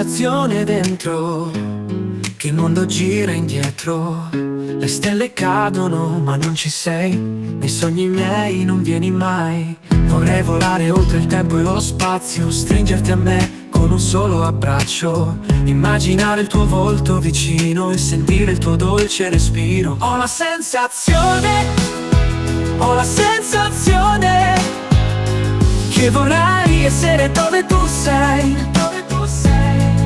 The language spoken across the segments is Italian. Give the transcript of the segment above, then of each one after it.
sensazione dentro che il mondo gira indietro. Le stelle cadono ma non ci sei, nei sogni miei non vieni mai. Vorrei volare oltre il tempo e lo spazio, stringerti a me con un solo abbraccio, immaginare il tuo volto vicino e sentire il tuo dolce respiro. Ho la sensazione che vorrei essere dove tu sei,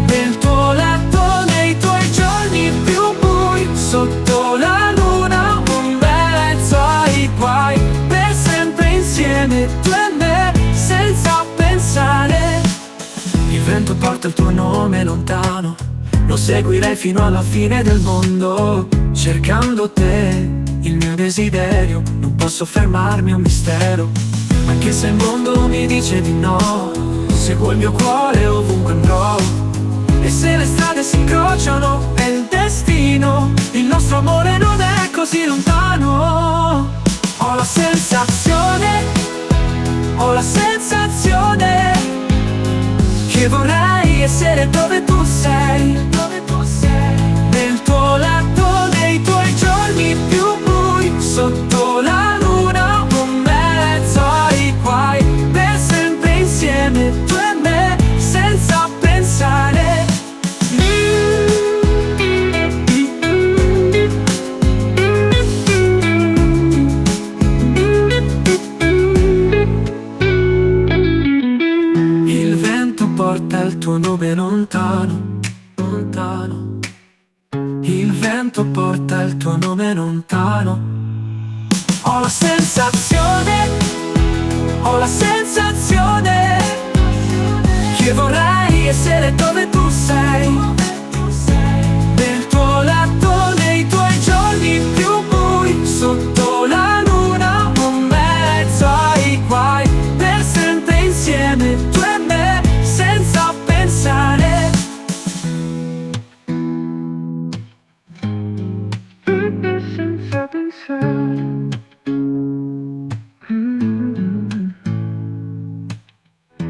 nel tuo letto, nei tuoi giorni più bui, sotto la luna, in mezzo ai guai, per sempre insieme, tu e me, senza pensare. Il vento porta il tuo nome lontano, lo seguirei fino alla fine del mondo, cercando te, il mio desiderio, non posso fermarmi, è un mistero. Anche se il mondo mi dice di no, seguo il mio cuore ovunque andrò. E se le strade si incrociano, è il destino, il nostro amore non è così lontano. Ho la sensazione che vorrei essere dove tu sei, nel tuo letto, nei tuoi giorni più bui, sotto la luna, in mezzo ai guai, per sempre insieme, tu e me, senza pensare. Il vento porta il tuo nome lontano, lontano. Il vento porta il tuo nome lontano. Ho la sensazione che vorrei essere dove tu sei, nel tuo letto, nei tuoi giorni più bui, sotto la luna, in mezzo ai guai, per sempre insieme, tu e me, senza pensare. Senza pensare.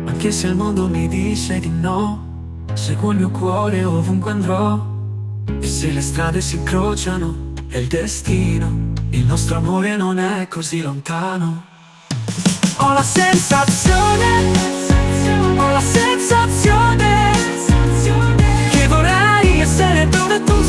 Anche se il mondo mi dice di no, seguo il mio cuore ovunque andrò. E se le strade si incrociano, è il destino, il nostro amore non è così lontano. Ho la sensazione che vorrei essere dove tu